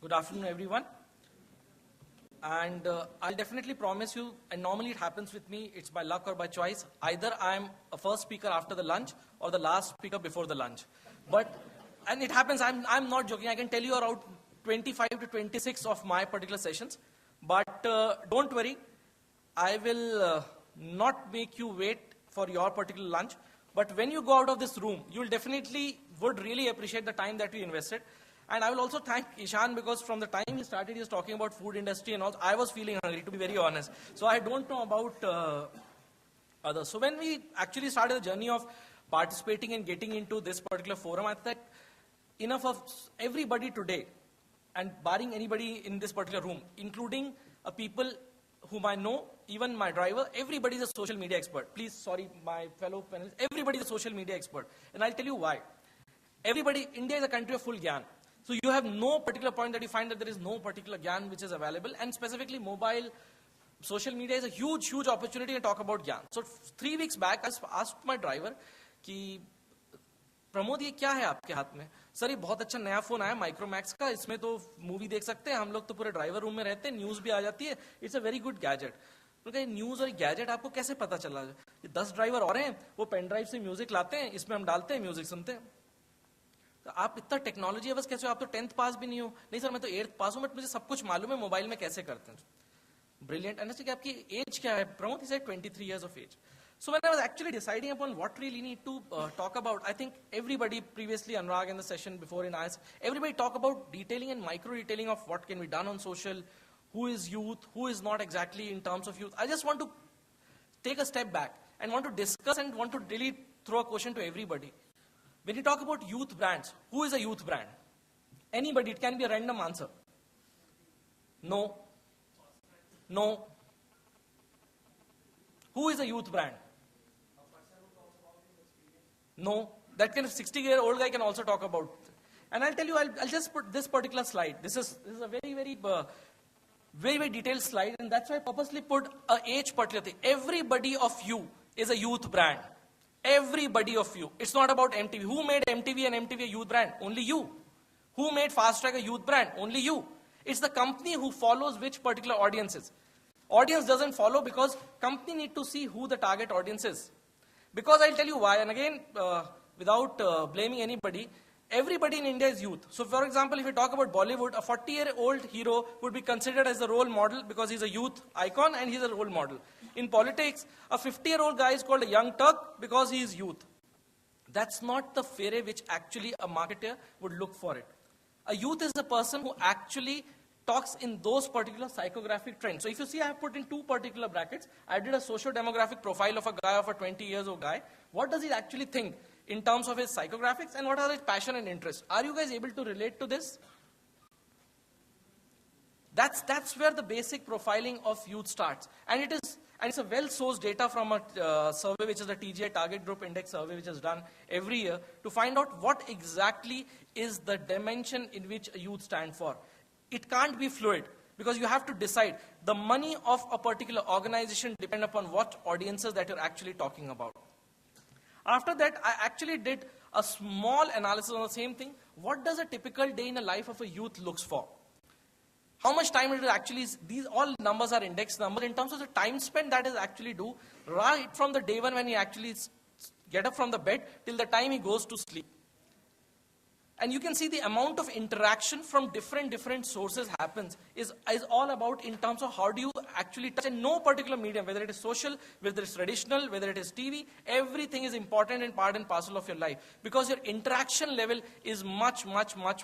Good afternoon, everyone. And I'll definitely promise you, and normally it happens with me, it's by luck or by choice. Either I'm a first speaker after the lunch or the last speaker before the lunch. And it happens, I'm not joking, I can tell you around 25 to 26 of my particular sessions. But don't worry, I will not make you wait for your particular lunch. But when you go out of this room, you will definitely would really appreciate the time that we invested. And I will also thank Ishan because from the time he started, he was talking about food industry and all. I was feeling hungry, to be very honest. So I don't know about others. So when we actually started the journey of participating and getting into this particular forum, I thought enough of everybody today, and barring anybody in this particular room, including people whom I know, even my driver, everybody is a social media expert. Please, sorry, my fellow panelists, everybody is a social media expert. And I'll tell you why. Everybody, India is a country of full gyan. So you have no particular point that you find that there is no particular gyan which is available. And specifically mobile, social media is a huge, huge opportunity to talk about gyan. So 3 weeks back, I asked my driver, कि प्रमोद ये क्या है आपके हाथ में? Sir ये बहुत अच्छा नया फोन आया माइक्रोमैक्स का, इसमें तो मूवी देख सकते हैं, हम लोग तो पूरे ड्राइवर रूम में रहते हैं, न्यूज भी आ जाती है, it's a very good gadget. तो न्यूज और गैजेट आपको कैसे पता चला? ये 10 ड्राइवर और हैं, वो पेन ड्राइव से म्यूजिक लाते हैं, इसमें हम डालते हैं, म्यूजिक सुनते हैं. तो आप इतना टेक्नोलॉजी बस कैसे हो? आप तो 10th पास भी नहीं हो. नहीं सर मैं तो 8th पास हूं, बट मुझे सब कुछ मालूम है मोबाइल में कैसे करते हैं. ब्रिलियंट. एंड आपकी एज क्या है? Pramod, he said 23 years of age. So when I was actually deciding upon what really need to talk about, I think everybody previously, Anurag in the session before in IS, everybody talk about detailing and micro detailing of what can be done on social, who is youth, who is not exactly in terms of youth. I just want to take a step back and want to discuss and want to really throw a question to everybody. When you talk about youth brands, who is a youth brand? Anybody, it can be a random answer. No. No. Who is a youth brand? No. That kind of 60-year-old guy can also talk about. And I'll tell you, I'll just put this particular slide. This is a very, very detailed slide, and that's why I purposely put a age particular thing. Everybody of you is a youth brand. Everybody of you. It's not about MTV. Who made MTV and MTV a youth brand? Only you. Who made Fast Track a youth brand? Only you. It's the company who follows which particular audiences. Audience doesn't follow because company need to see who the target audience is. Because I'll tell you why, and again, without blaming anybody, everybody in India is youth. So for example, if you talk about Bollywood, a 40-year-old hero would be considered as a role model because he's a youth icon and he's a role model. In politics, a 50-year-old guy is called a young Turk because he is youth. That's not the fare which actually a marketer would look for it. A youth is a person who actually talks in those particular psychographic trends. So if you see, I have put in 2 particular brackets. I did a socio-demographic profile of a guy, of a 20-year-old guy. What does he actually think in terms of his psychographics and what are his passion and interests? Are you guys able to relate to this? That's where the basic profiling of youth starts. And it's a well-sourced data from a survey, which is the TGI Target Group Index survey, which is done every year to find out what exactly is the dimension in which a youth stand for. It can't be fluid because you have to decide the money of a particular organization depend upon what audiences that you're actually talking about. After that, I actually did a small analysis on the same thing. What does a typical day in the life of a youth looks for? How much time it is actually, these all numbers are index numbers in terms of the time spent that is actually do right from the day one when he actually get up from the bed till the time he goes to sleep. And you can see the amount of interaction from different sources happens is all about in terms of how do you actually touch in no particular medium, whether it is social, whether it's traditional, whether it is TV, everything is important and part and parcel of your life because your interaction level is much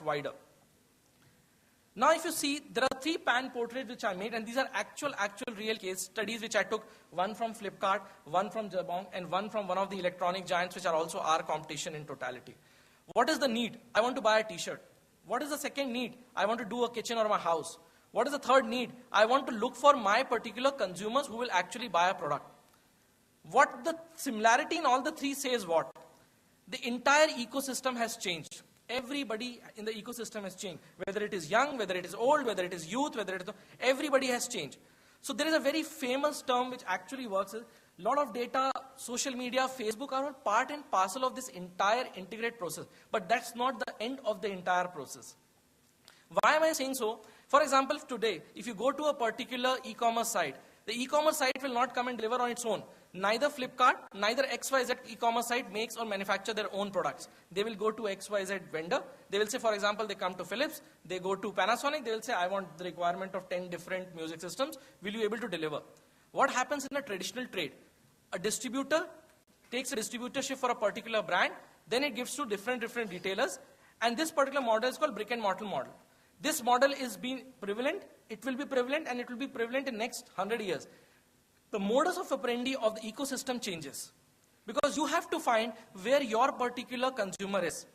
wider. Now if you see, there are 3 pan portraits which I made and these are actual real case studies which I took, one from Flipkart, one from Jabong and one from one of the electronic giants which are also our competition in totality. What is the need? I want to buy a t-shirt. What is the second need? I want to do a kitchen or my house. What is the third need? I want to look for my particular consumers who will actually buy a product. What the similarity in all the 3 says what? The entire ecosystem has changed. Everybody in the ecosystem has changed. Whether it is young, whether it is old, whether it is youth, whether it is... Everybody has changed. So there is a very famous term which actually works. A lot of data, social media, Facebook are all part and parcel of this entire integrated process. But that's not the end of the entire process. Why am I saying so? For example, today, if you go to a particular e-commerce site, the e-commerce site will not come and deliver on its own. Neither Flipkart, neither XYZ e-commerce site makes or manufacture their own products. They will go to XYZ vendor. They will say, for example, they come to Philips, they go to Panasonic, they will say, I want the requirement of 10 different music systems. Will you able to deliver? What happens in a traditional trade? A distributor takes a distributorship for a particular brand, then it gives to different retailers, and this particular model is called brick and mortar model. This model is being prevalent, it will be prevalent, and it will be prevalent in next 100 years. The modus of operandi of the ecosystem changes because you have to find where your particular consumer is.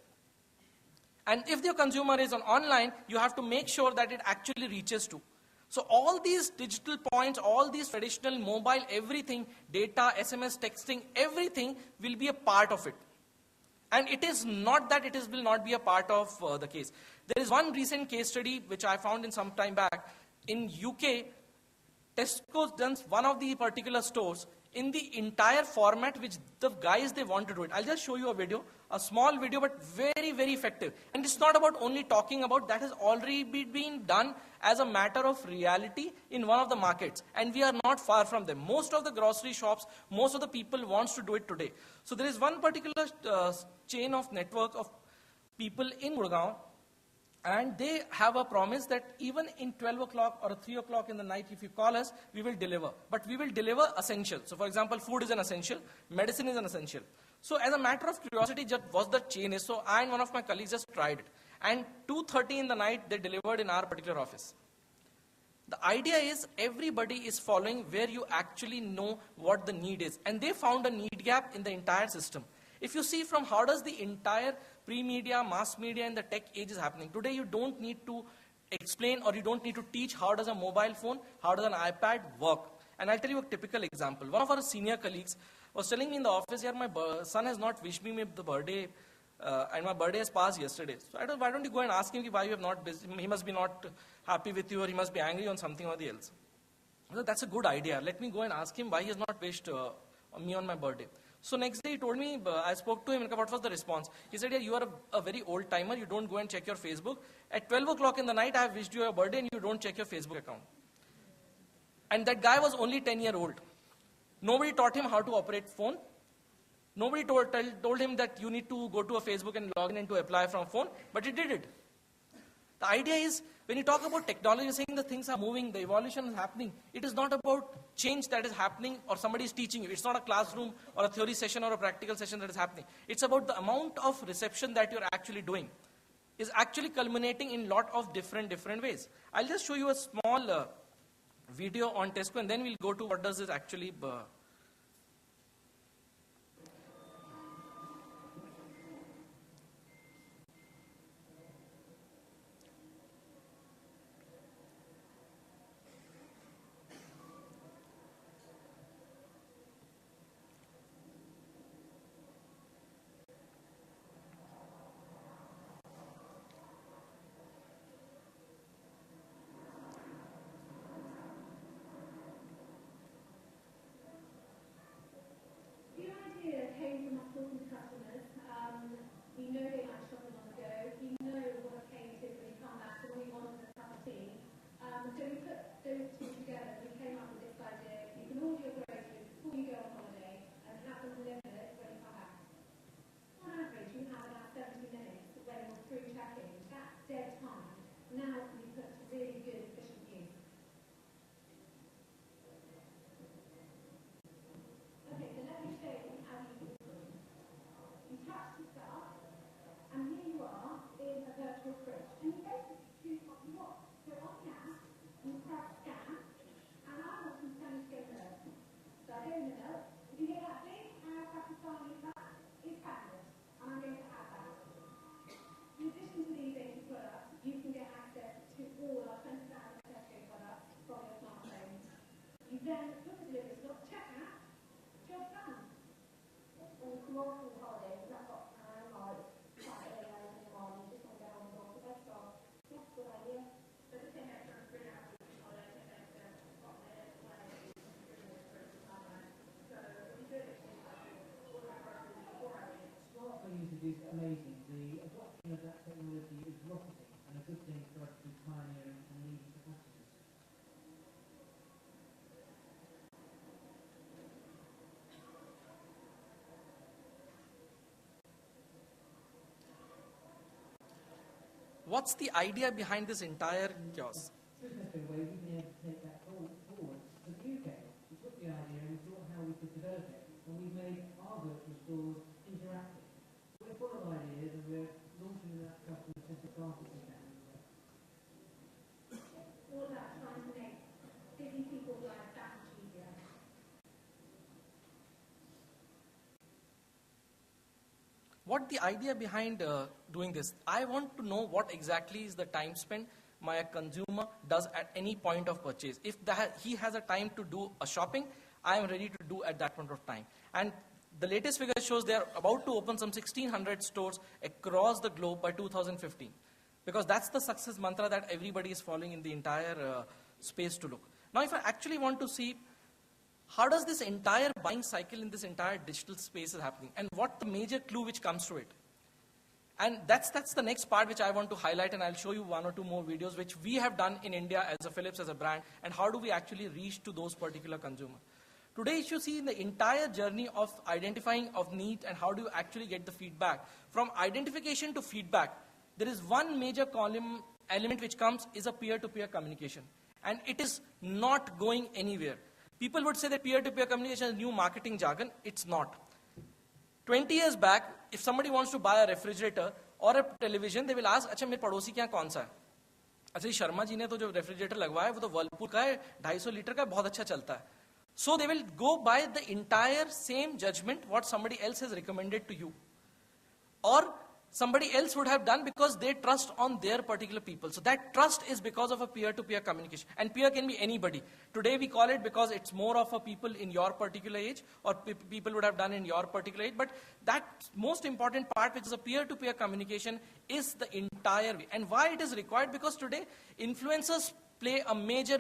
And if the consumer is on online, you have to make sure that it actually reaches to. So all these digital points, all these traditional mobile, everything, data, SMS, texting, everything will be a part of it. And it is not that it will not be a part of the case. There is one recent case study which I found in some time back. In UK, Tesco's done one of the particular stores in the entire format which the guys they want to do it. I'll just show you a video, a small video, but very, very effective. And it's not about only talking about, that has already been done as a matter of reality in one of the markets. And we are not far from them. Most of the grocery shops, most of the people wants to do it today. So there is one particular chain of network of people in Gurgaon, and they have a promise that even in 12 o'clock or 3 o'clock in the night, if you call us, we will deliver. But we will deliver essential. So for example, food is an essential, medicine is an essential. So as a matter of curiosity, just what the chain is, so I and one of my colleagues just tried it. And 2:30 in the night, they delivered in our particular office. The idea is everybody is following where you actually know what the need is. And they found a need gap in the entire system. If you see from how does the entire pre-media, mass media and the tech age is happening. Today you don't need to explain or you don't need to teach how does a mobile phone, how does an iPad work. And I'll tell you a typical example. One of our senior colleagues was telling me in the office, yeah, my son has not wished me the birthday and my birthday has passed yesterday. So why don't you go and ask him why you have not, he must be not happy with you or he must be angry on something or the else. So that's a good idea. Let me go and ask him why he has not wished me on my birthday. So next day he told me, I spoke to him, what was the response? He said, yeah, you are a very old timer, you don't go and check your Facebook. At 12 o'clock in the night, I have wished you your birthday and you don't check your Facebook account. And that guy was only 10-year-old. Nobody taught him how to operate phone. Nobody told him that you need to go to a Facebook and log in and to apply from phone, but he did it. The idea is, when you talk about technology, you're saying the things are moving, the evolution is happening. It is not about change that is happening or somebody is teaching you. It's not a classroom or a theory session or a practical session that is happening. It's about the amount of reception that you're actually doing is actually culminating in lot of different ways. I'll just show you a small video on Tesco and then we'll go to what does this actually is amazing. The adoption of that technology is rocketing, and a good thing for us to be kind What's the idea behind this entire chaos? Interesting way we've been able to take that forward to the UK. We took the idea and we thought how we could develop it, and we made our virtual stores interactive. We're full of ideas and we're launching that customer-centric marketing campaign. All that trying to make busy people's lives that much easier. What the idea behind doing this? I want to know what exactly is the time spent my consumer does at any point of purchase. If he has a time to do a shopping, I am ready to do at that point of time. And the latest figure shows they are about to open some 1,600 stores across the globe by 2015. Because that's the success mantra that everybody is following in the entire space to look. Now, if I actually want to see how does this entire buying cycle in this entire digital space is happening, and what the major clue which comes to it. And that's the next part which I want to highlight, and I'll show you one or two more videos which we have done in India as a Philips, as a brand, and how do we actually reach to those particular consumers. Today, if you see the entire journey of identifying of need and how do you actually get the feedback, from identification to feedback, there is one major column element which comes is a peer-to-peer communication. And it is not going anywhere. People would say that peer-to-peer communication is new marketing jargon. It's not. 20 years back, if somebody wants to buy a refrigerator or a television, they will ask, अच्छा मेरे पड़ोसी के यहाँ कौन सा है? अच्छा ये शर्मा जी ने तो जो रेफ्रिजरेटर लगवाया है वो तो वर्लपूल का है, 250 लीटर का, बहुत अच्छा चलता है. So they will go by the entire same judgment what somebody else has recommended to you. Or somebody else would have done because they trust on their particular people. So that trust is because of a peer-to-peer communication. And peer can be anybody. Today we call it because it's more of a people in your particular age, or people would have done in your particular age. But that most important part, which is a peer-to-peer communication, is the entire way. And why it is required? Because today influencers play a major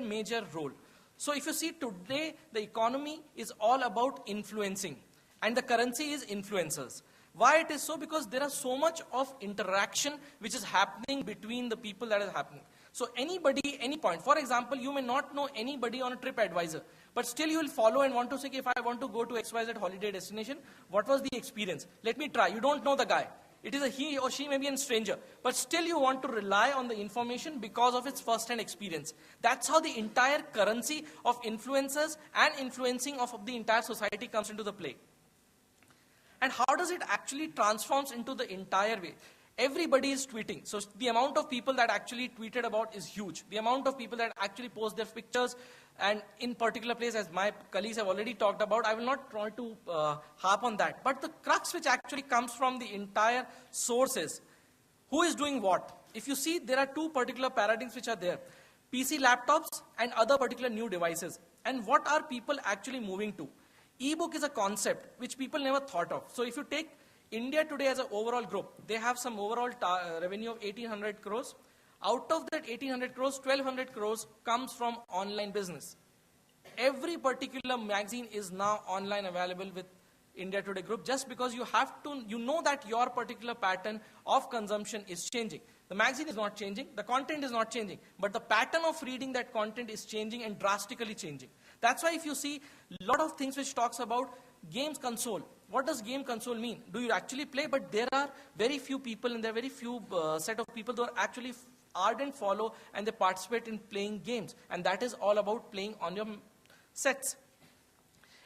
role. So if you see today, the economy is all about influencing. And the currency is influencers. Why it is so? Because there are so much of interaction which is happening between the people that is happening. So anybody, any point. For example, you may not know anybody on a trip advisor, but still you will follow and want to say, if I want to go to XYZ holiday destination, what was the experience? Let me try. You don't know the guy. It is a he or she, may be a stranger, but still you want to rely on the information because of its first-hand experience. That's how the entire currency of influencers and influencing of the entire society comes into the play. And how does it actually transforms into the entire way? Everybody is tweeting. So the amount of people that actually tweeted about is huge. The amount of people that actually post their pictures, and in particular place, as my colleagues have already talked about, I will not try to harp on that. But the crux which actually comes from the entire sources, who is doing what? If you see, there are two particular paradigms which are there. PC laptops and other particular new devices. And what are people actually moving to? E-book is a concept which people never thought of. So if you take India today as an overall group, they have some overall revenue of 1,800 crores. Out of that 1,800 crores, 1,200 crores comes from online business. Every particular magazine is now online available with India Today group, just because you have to, you know that your particular pattern of consumption is changing. The magazine is not changing, the content is not changing, but the pattern of reading that content is changing and drastically changing. That's why if you see a lot of things which talks about games console. What does game console mean? Do you actually play? But there are very few people, and there are very few set of people who are actually ardent follow and they participate in playing games. And that is all about playing on your sets.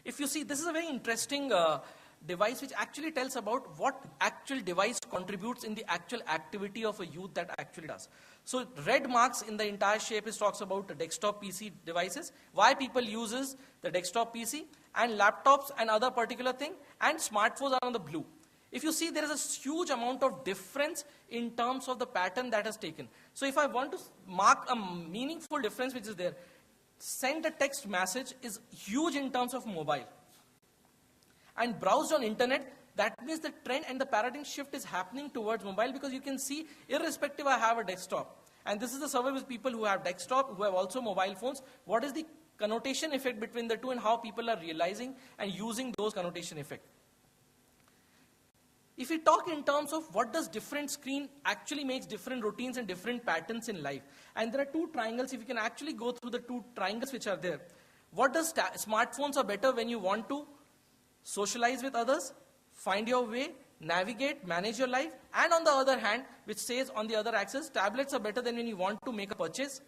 If you see, this is a very interesting device which actually tells about what actual device contributes in the actual activity of a youth that actually does. So red marks in the entire shape is talks about the desktop PC devices, why people uses the desktop PC, and laptops and other particular thing, and smartphones are on the blue. If you see, there is a huge amount of difference in terms of the pattern that has taken. So if I want to mark a meaningful difference which is there, send a text message is huge in terms of mobile. And browse on internet, that means the trend and the paradigm shift is happening towards mobile, because you can see, irrespective I have a desktop. And this is the survey with people who have desktop, who have also mobile phones. What is the connotation effect between the two, and how people are realizing and using those connotation effects? If we talk in terms of what does different screen actually makes different routines and different patterns in life. And there are two triangles, if you can actually go through the two triangles which are there. What does smartphones are better when you want to socialize with others, find your way, navigate, manage your life, and on the other hand, which says on the other axis, tablets are better than when you want to make a purchase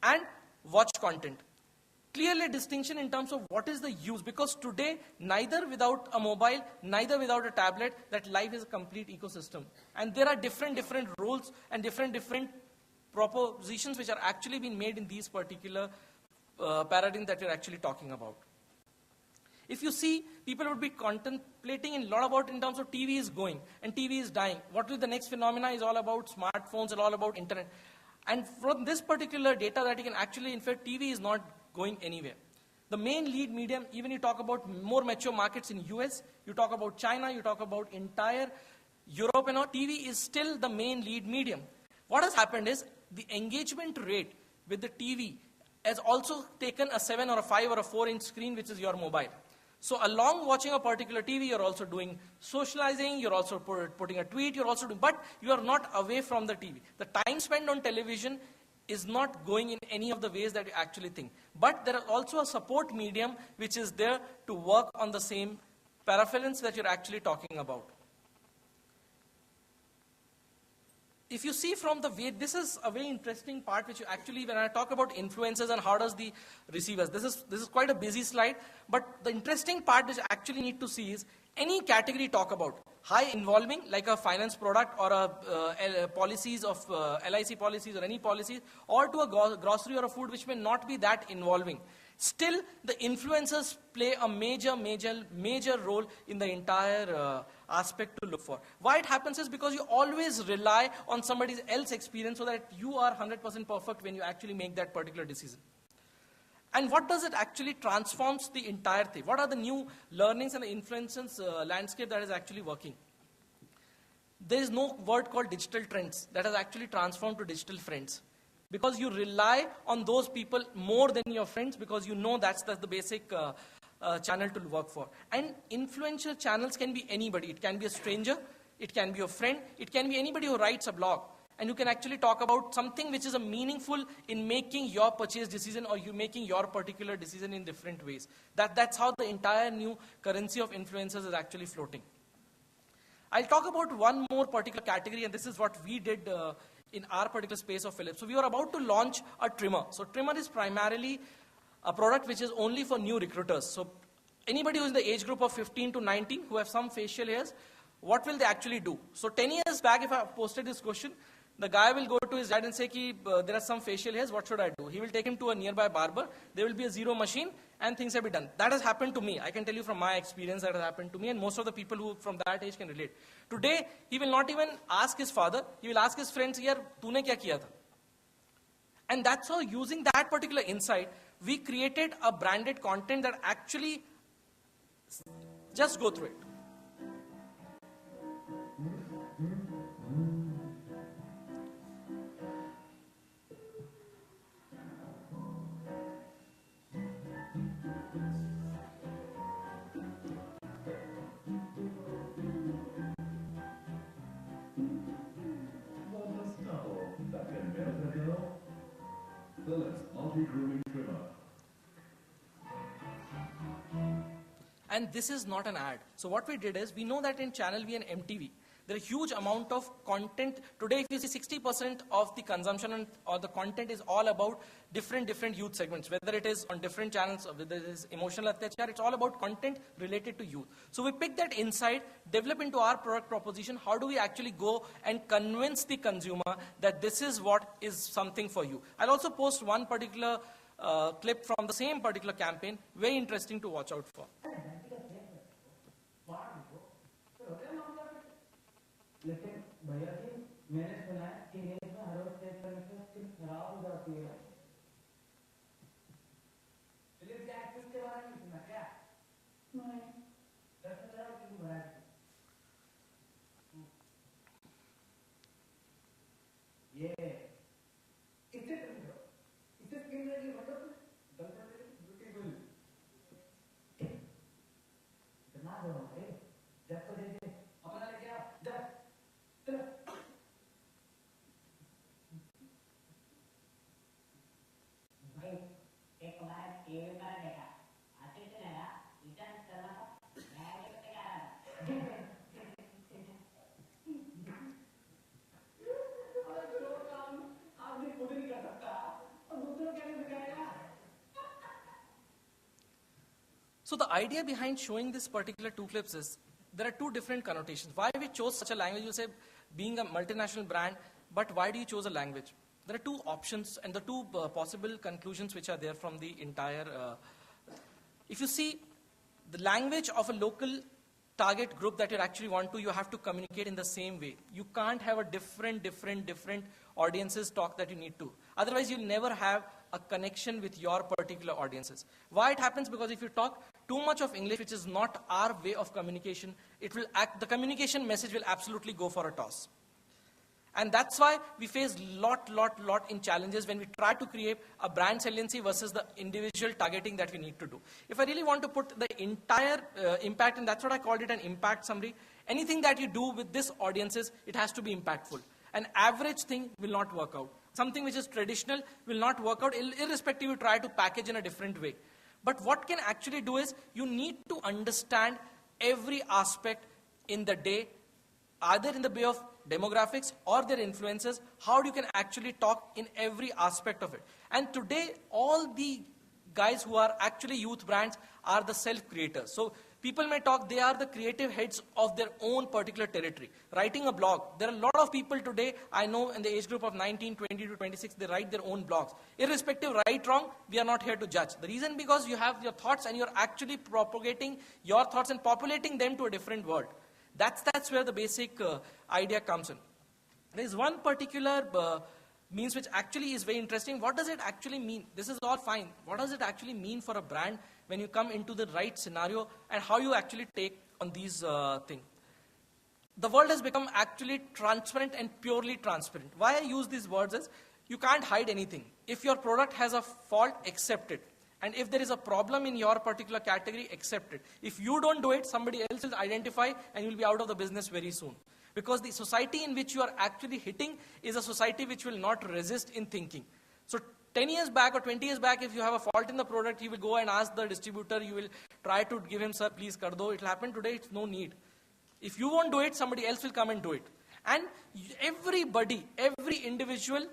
and watch content. Clearly distinction in terms of what is the use, because today, neither without a mobile, neither without a tablet, that life is a complete ecosystem. And there are different roles and different propositions which are actually being made in these particular paradigm that we're actually talking about. If you see, people would be contemplating a lot about in terms of TV is going and TV is dying. What will the next phenomena is all about smartphones and all about internet. And from this particular data that you can actually infer, TV is not going anywhere. The main lead medium, even you talk about more mature markets in US, you talk about China, you talk about entire Europe and all, TV is still the main lead medium. What has happened is the engagement rate with the TV has also taken a 7 or a 5 or a 4-inch screen, which is your mobile. So along watching a particular TV, you're also doing socializing, you're also putting a tweet, you're also doing, but you are not away from the TV. The time spent on television is not going in any of the ways that you actually think. But there is also a support medium which is there to work on the same paraphernalia that you're actually talking about. If you see from the way, this is a very interesting part which you actually, when I talk about influencers and how does the receivers, this is quite a busy slide, but the interesting part which you actually need to see is any category talk about high involving, like a finance product or a policies of LIC policies or any policies, or to a grocery or a food which may not be that involving. Still, the influencers play a major role in the entire aspect to look for. Why it happens is because you always rely on somebody else's experience so that you are 100% perfect when you actually make that particular decision. And what does it actually transforms the entire thing? What are the new learnings and the influences landscape that is actually working? There is no word called digital trends that has actually transformed to digital friends. Because you rely on those people more than your friends, because you know that's the basic channel to work for. And influential channels can be anybody. It can be a stranger, it can be a friend, it can be anybody who writes a blog. And you can actually talk about something which is a meaningful in making your purchase decision or you making your particular decision in different ways. That's how the entire new currency of influencers is actually floating. I'll talk about one more particular category, and this is what we did in our particular space of Philips. So we were about to launch a trimmer. So trimmer is primarily a product which is only for new recruiters. So anybody who is in the age group of 15 to 19 who have some facial hairs, what will they actually do? So 10 years back, if I posted this question, the guy will go to his dad and say, there are some facial hairs, what should I do? He will take him to a nearby barber. There will be a zero machine and things have been done. That has happened to me. I can tell you from my experience that has happened to me, and most of the people who from that age can relate. Today, he will not even ask his father. He will ask his friends, "Yaar, tune kya kiya tha?" And that's how, using that particular insight, we created a branded content that actually, just go through it. Grooming trimmer. And this is not an ad. So what we did is, we know that in Channel V and MTV, there is a huge amount of content. Today, if you see 60% of the consumption or the content is all about different youth segments, whether it is on different channels, or whether it is emotional attachment, it's all about content related to youth. So we pick that insight, develop into our product proposition. How do we actually go and convince the consumer that this is what is something for you? I'll also post one particular clip from the same particular campaign, very interesting to watch out for. लेकिन भैया जी मैंने सुना है कि image में हर रोज check करने से skin खराब हो जाती है। चलिए क्या एक्सेस के बारे में सुना क्या? नहीं। 10,000 की भरा ये इससे स्किन में की मतलब ब्यूटीफुल इतना दो भाई जब तो देते अपना लेके आओ जब भाई एक बार टीवी पर देखा आते थे ना रिटर्न करना So the idea behind showing this particular two clips is, there are two different connotations. Why we chose such a language? You say, being a multinational brand, but why do you choose a language? There are two options and the two possible conclusions which are there from the entire. If you see the language of a local target group that you actually want to, you have to communicate in the same way. You can't have a different audiences talk that you need to. Otherwise, you'll never have a connection with your particular audiences. Why it happens? Because if you talk too much of English, which is not our way of communication, the communication message will absolutely go for a toss. And that's why we face lot in challenges when we try to create a brand saliency versus the individual targeting that we need to do. If I really want to put the entire impact, and that's what I called it, an impact summary, anything that you do with this audiences, it has to be impactful. An average thing will not work out. Something which is traditional will not work out, irrespective you try to package in a different way. But what can actually do is, you need to understand every aspect in the day, either in the way of demographics or their influences, how you can actually talk in every aspect of it. And today, all the guys who are actually youth brands are the self-creators. So people may talk, they are the creative heads of their own particular territory. Writing a blog, there are a lot of people today, I know in the age group of 19, 20 to 26, they write their own blogs. Irrespective, right, wrong, we are not here to judge. The reason, because you have your thoughts and you're actually propagating your thoughts and populating them to a different world. That's where the basic idea comes in. There is one particular means which actually is very interesting. What does it actually mean? This is all fine. What does it actually mean for a brand when you come into the right scenario, and how you actually take on these things? The world has become actually transparent and purely transparent. Why I use these words is, you can't hide anything. If your product has a fault, accept it. And if there is a problem in your particular category, accept it. If you don't do it, somebody else will identify and you'll be out of the business very soon. Because the society in which you are actually hitting is a society which will not resist in thinking. So 10 years back or 20 years back, if you have a fault in the product, you will go and ask the distributor, you will try to give him, sir, please kar do. It will happen today, it's no need. If you won't do it, somebody else will come and do it. And everybody, every individual,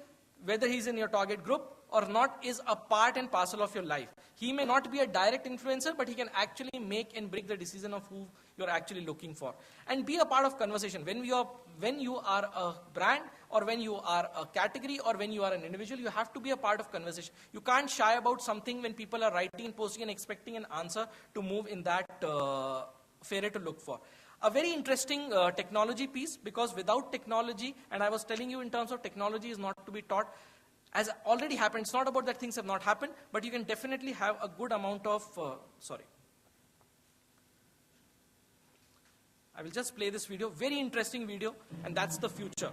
whether he's in your target group or not, is a part and parcel of your life. He may not be a direct influencer, but he can actually make and break the decision of who you're actually looking for. And be a part of conversation. When you are a brand, or when you are a category, or when you are an individual, you have to be a part of conversation. You can't shy about something when people are writing and posting and expecting an answer to move in that area to look for. A very interesting technology piece, because without technology, and I was telling you in terms of technology is not to be taught, as already happened. It's not about that things have not happened, but you can definitely have a good amount of, I will just play this video, very interesting video, and that's the future.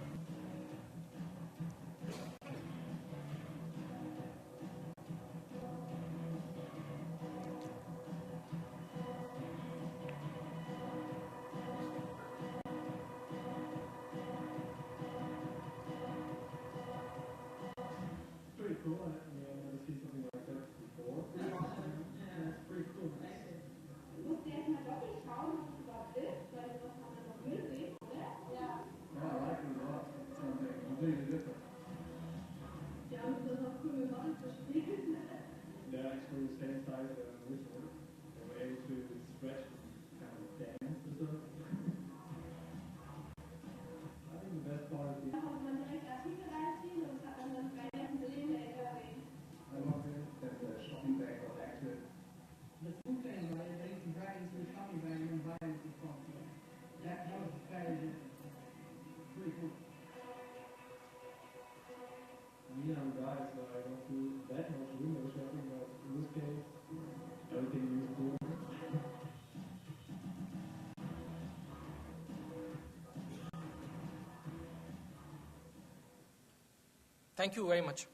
Pretty cool. I mean, I've never seen something like that before. Yeah, it's pretty cool. Du musst dir erstmal doppelt schauen, was es überhaupt ist, weil das kann man noch Müll sehen, oder? Ja. Yeah, I like it a lot. It's something completely different. Ja, und das ist auch cool gemacht, das Spiel. They're actually the same size as an original. They were able to stretch and kind of dance and stuff. I think the best part is Da kann man direkt Artikel reinziehen und hat dann das geile Problem der LKW. I love it that the shopping bag was active. The food thing, right? They can drag into the shopping bag and buy it from you. That was very different. Pretty cool. Me, I'm a guy, so I don't do that much window shopping, but in this case, everything you use to. Thank you very much.